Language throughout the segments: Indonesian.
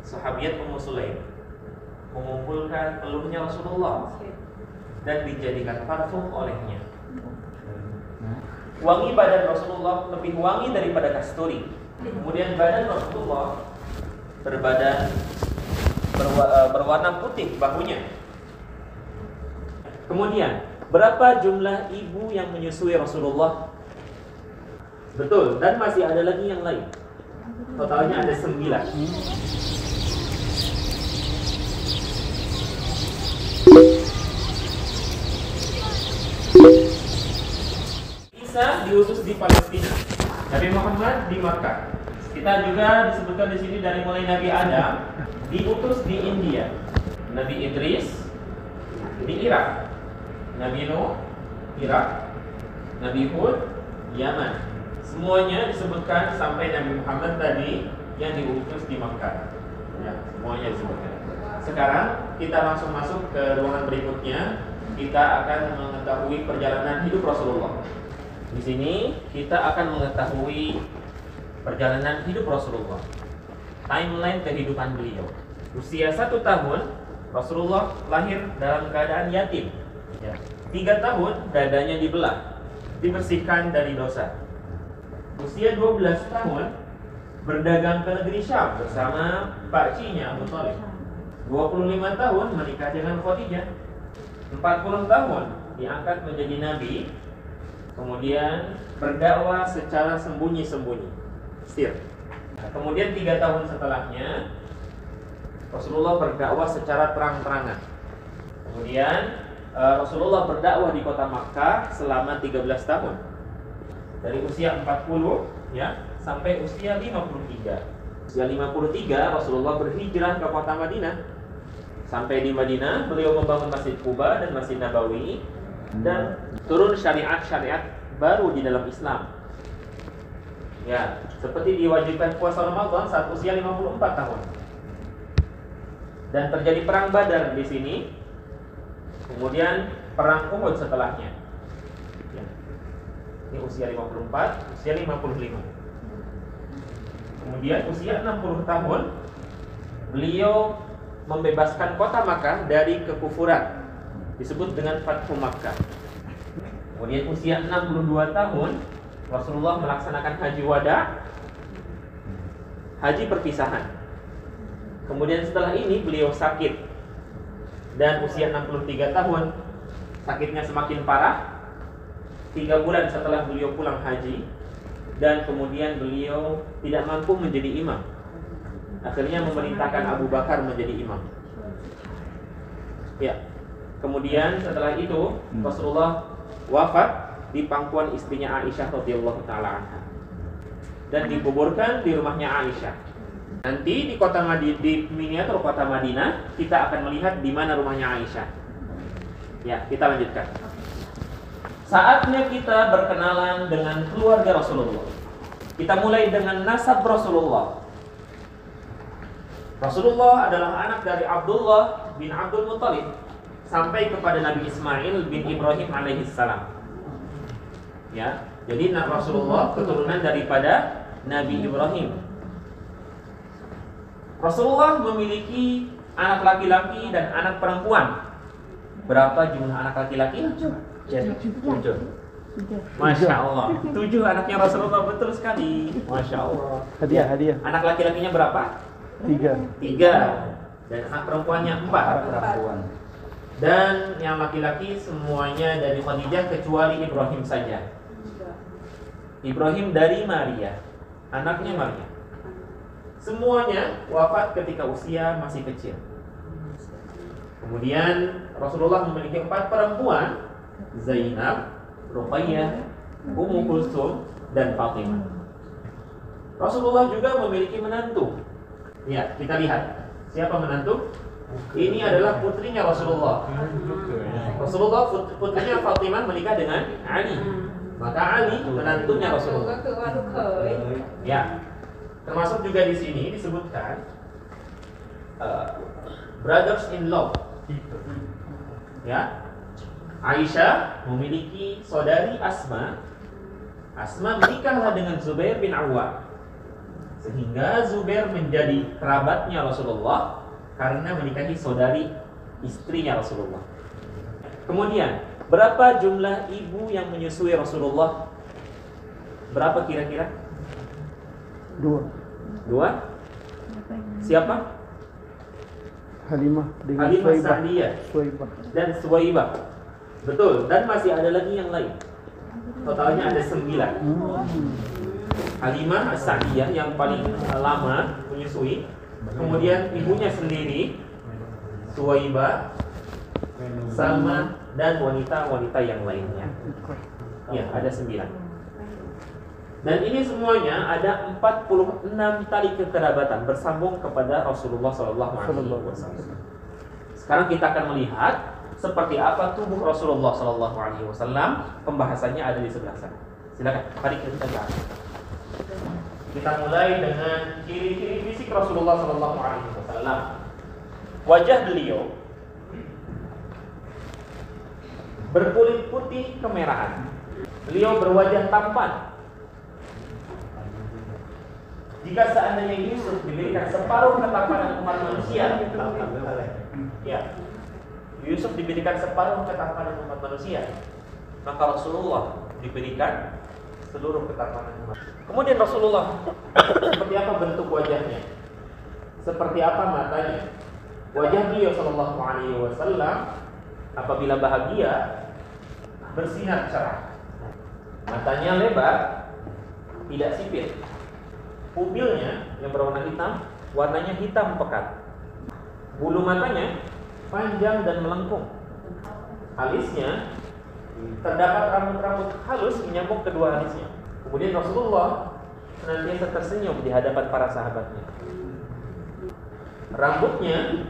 sahabiat Ummu Sulaim mengumpulkan peluhnya Rasulullah dan dijadikan parfum olehnya. Wangi badan Rasulullah lebih wangi daripada kasturi. Kemudian badan Rasulullah berwarna putih bahunya. Kemudian berapa jumlah ibu yang menyusui Rasulullah? Betul, dan masih ada lagi yang lain. Totalnya ada 9. Isa diutus di Palestina, Nabi Muhammad di Makkah. Kita juga disebutkan di sini dari mulai Nabi Adam diutus di India, Nabi Idris di Irak, Nabi Nuh Irak, Nabi Hud Yaman. Semuanya disebutkan sampai Nabi Muhammad tadi yang diutus di Makkah. Ya, semuanya disebutkan. Sekarang kita langsung masuk ke ruangan berikutnya. Kita akan mengetahui perjalanan hidup Rasulullah. Di sini kita akan mengetahui perjalanan hidup Rasulullah, timeline kehidupan beliau. Usia 1 tahun Rasulullah lahir dalam keadaan yatim. 3 tahun dadanya dibelah, dibersihkan dari dosa. Usia 12 tahun berdagang ke negeri Syam bersama pakcinya Abu Thalib. 25 tahun menikah dengan Khadijah. 40 tahun diangkat menjadi nabi. Kemudian berdakwah secara sembunyi-sembunyi, sir. Kemudian 3 tahun setelahnya Rasulullah berdakwah secara terang-terangan. Kemudian Rasulullah berdakwah di kota Makkah selama 13 tahun. Dari usia 40 sampai usia 53. Usia 53 Rasulullah berhijrah ke kota Madinah. Sampai di Madinah beliau membangun Masjid Quba dan Masjid Nabawi dan turun syariat-syariat baru di dalam Islam. Ya, seperti diwajibkan puasa Ramadan saat usia 54 tahun. Dan terjadi perang Badar di sini. Kemudian perang Uhud setelahnya. Ya. Ini usia 54, usia 55. Kemudian usia 60 tahun beliau membebaskan kota Makkah dari kekufuran, disebut dengan Fathu Makkah. Kemudian usia 62 tahun Rasulullah melaksanakan haji wada, haji perpisahan. Kemudian setelah ini beliau sakit, dan usia 63 tahun sakitnya semakin parah. 3 bulan setelah beliau pulang haji, dan kemudian beliau tidak mampu menjadi imam. Akhirnya memerintahkan Abu Bakar menjadi imam. Ya. Kemudian setelah itu Rasulullah wafat di pangkuan istrinya Aisyah radhiyallahu taala anha dan dikuburkan di rumahnya Aisyah. Nanti di kota di miniatur kota Madinah kita akan melihat di mana rumahnya Aisyah. Ya, kita lanjutkan. Saatnya kita berkenalan dengan keluarga Rasulullah. Kita mulai dengan nasab Rasulullah. Rasulullah adalah anak dari Abdullah bin Abdul Muttalib sampai kepada Nabi Ismail bin Ibrahim alaihissalam. Ya, jadi Rasulullah keturunan daripada Nabi Ibrahim. Rasulullah memiliki anak laki-laki dan anak perempuan. Berapa jumlah anak laki-laki? 7. Masya Allah. 7 anaknya Rasulullah, betul sekali. Masya Allah. Hadiah. Anak laki-lakinya berapa? 3. Dan anak perempuannya 4. Dan yang laki-laki semuanya dari Khadijah kecuali Ibrahim saja. Ibrahim dari Maria, anaknya Maria. Semuanya wafat ketika usia masih kecil. Kemudian Rasulullah memiliki 4 perempuan, Zainab, Ruqayyah, Ummu Kulsum, dan Fatimah. Rasulullah juga memiliki menantu. Ya, kita lihat siapa menantu. Ini adalah putrinya Rasulullah. Rasulullah putrinya Fatimah menikah dengan Ali. Maka Ali menantunya Rasulullah. Ya, termasuk juga di sini disebutkan brothers in law. Ya, Aisyah memiliki saudari Asma. Asma menikahlah dengan Zubair bin Awwam. Sehingga Zubair menjadi kerabatnya Rasulullah karena menikahi saudari istrinya Rasulullah. Kemudian, berapa jumlah ibu yang menyusui Rasulullah? Berapa kira-kira? 2. Siapa? Halimah dengan Halimah Sa'diyah Suwaibah. dan Suwaibah. Betul, dan masih ada lagi yang lain. Totalnya ada 9. Halimah Sa'diyah yang paling lama menyusui. Kemudian ibunya sendiri, Suwaibah, Salma, dan wanita-wanita yang lainnya. Ya, ada 9. Dan ini semuanya ada 46 tali kekerabatan bersambung kepada Rasulullah SAW. Sekarang kita akan melihat seperti apa tubuh Rasulullah SAW. Pembahasannya ada di sebelah sana. Silakan, mari kita lihat. Kita mulai dengan ciri-ciri fisik Rasulullah SAW. Wajah beliau berkulit putih kemerahan. Beliau berwajah tampan. Jika seandainya Yusuf diberikan separuh ketampanan umat manusia, ya, Yusuf diberikan separuh ketampanan umat manusia, maka Rasulullah diberikan seluruh ketampanan umat. Kemudian Rasulullah seperti apa bentuk wajahnya? Seperti apa matanya? Wajah beliau Shallallahu Alaihi Wasallam apabila bahagia bersinar cerah. Matanya lebar, tidak sipit. Pupilnya yang berwarna hitam, warnanya hitam pekat. Bulu matanya panjang dan melengkung. Alisnya terdapat rambut-rambut halus menyambung kedua alisnya. Kemudian Rasulullah senantiasa tersenyum di hadapan para sahabatnya. Rambutnya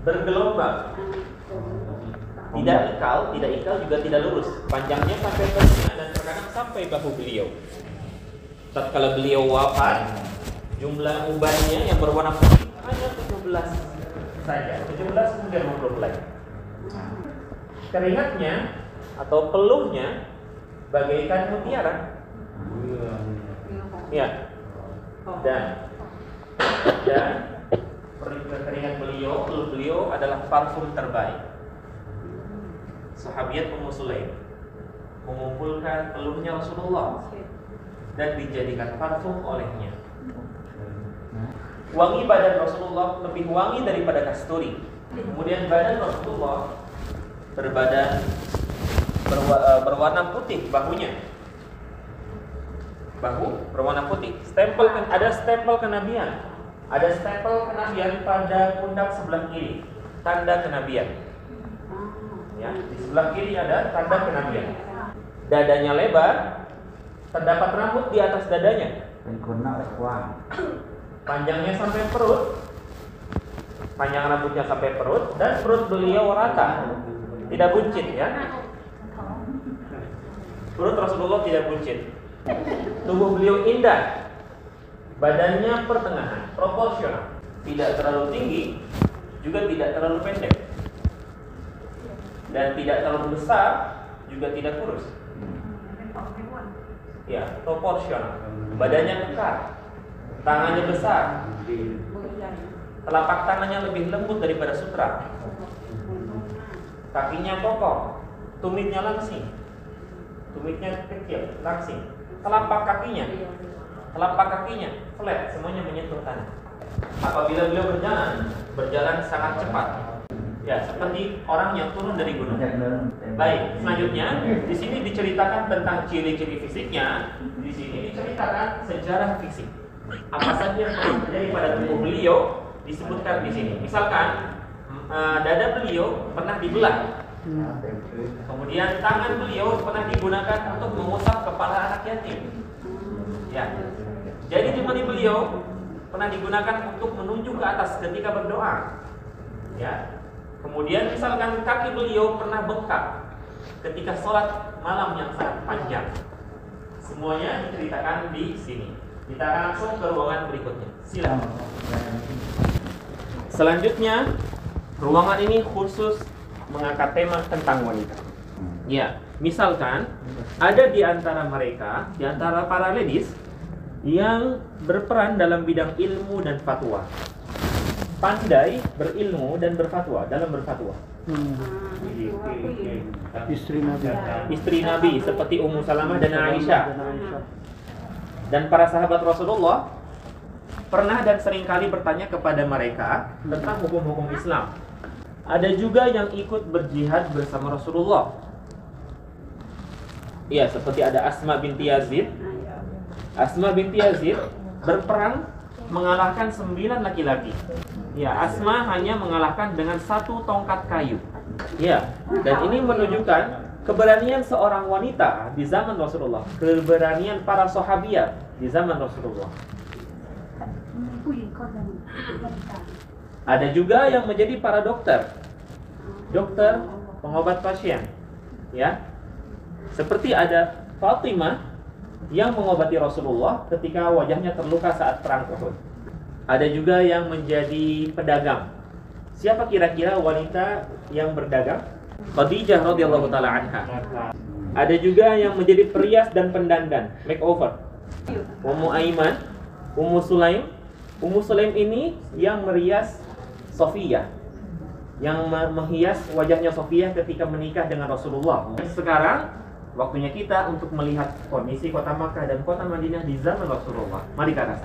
bergelombang, tidak ikal juga tidak lurus. Panjangnya sampai telinga dan terkadang sampai bahu beliau. Tatkala beliau wafat, jumlah ubannya yang berwarna putih hanya 17 saja. 17 kemudian memberbelai. Keringatnya atau peluhnya bagaikan mutiara. Ya. Dan keringat beliau, peluh beliau adalah parfum terbaik. Sahabiat Ummu Sulaim mengumpulkan peluhnya Rasulullah dan dijadikan parfum olehnya. Wangi badan Rasulullah lebih wangi daripada kasturi. Kemudian badan Rasulullah berwarna putih bahunya. Bahu berwarna putih. Ada stempel kenabian. Ada stempel kenabian pada pundak sebelah kiri. Tanda kenabian. Ya, di sebelah kiri ada tanda kenabian. Dadanya lebar. Terdapat rambut di atas dadanya. Panjangnya sampai perut. Panjang rambutnya sampai perut. Dan perut beliau rata, tidak buncit ya. Perut Rasulullah tidak buncit. Tubuh beliau indah. Badannya pertengahan, proporsional. Tidak terlalu tinggi, juga tidak terlalu pendek. Dan tidak terlalu besar, juga tidak kurus. Ya, proporsional. Badannya kekar, tangannya besar, telapak tangannya lebih lembut daripada sutra, kakinya kokoh, tumitnya langsing, tumitnya kecil, langsing, telapak kakinya flat, semuanya menyentuh tanah. Apabila beliau berjalan sangat cepat. Ya, seperti orang yang turun dari gunung. Baik, selanjutnya di sini diceritakan tentang ciri-ciri fisiknya. Di sini diceritakan sejarah fisik. Apa saja yang pernah terjadi pada tubuh beliau disebutkan di sini. Misalkan dada beliau pernah dibelah. Kemudian tangan beliau pernah digunakan untuk mengusap kepala anak yatim. Ya. Jadi jemari beliau pernah digunakan untuk menunjuk ke atas ketika berdoa. Ya. Kemudian misalkan kaki beliau pernah bengkak ketika sholat malam yang sangat panjang. Semuanya diceritakan di sini. Kita akan langsung ke ruangan berikutnya. Silakan. Selanjutnya, ruangan ini khusus mengangkat tema tentang wanita. Ya, misalkan ada di antara mereka, di antara para ladies, yang berperan dalam bidang ilmu dan fatwa. Pandai berilmu dan berfatwa, dalam berfatwa. Istri Nabi. Istri Nabi seperti Ummu Salamah dan Aisyah. Dan Aisyah. Dan para sahabat Rasulullah pernah dan seringkali bertanya kepada mereka tentang hukum-hukum Islam. Ada juga yang ikut berjihad bersama Rasulullah. Iya, seperti ada Asma binti Yazid. Asma binti Yazid berperang mengalahkan 9 laki-laki. Ya, Asma hanya mengalahkan dengan 1 tongkat kayu. Ya, dan ini menunjukkan keberanian seorang wanita di zaman Rasulullah, keberanian para sahabiat di zaman Rasulullah. Ada juga yang menjadi para dokter, pengobat pasien, ya. Seperti ada Fatimah yang mengobati Rasulullah ketika wajahnya terluka saat perang Uhud. Ada juga yang menjadi pedagang. Siapa kira-kira wanita yang berdagang? Khadijah radhiyallahu taala anha. Ada juga yang menjadi perias dan pendandan, makeover. Ummu Aiman, Ummu Sulaim. Ummu Sulaim ini yang merias Sofiyah, yang menghias wajahnya Sofiyah ketika menikah dengan Rasulullah. Sekarang waktunya kita untuk melihat kondisi kota Makkah dan kota Madinah di zaman Rasulullah. Mari ke atas.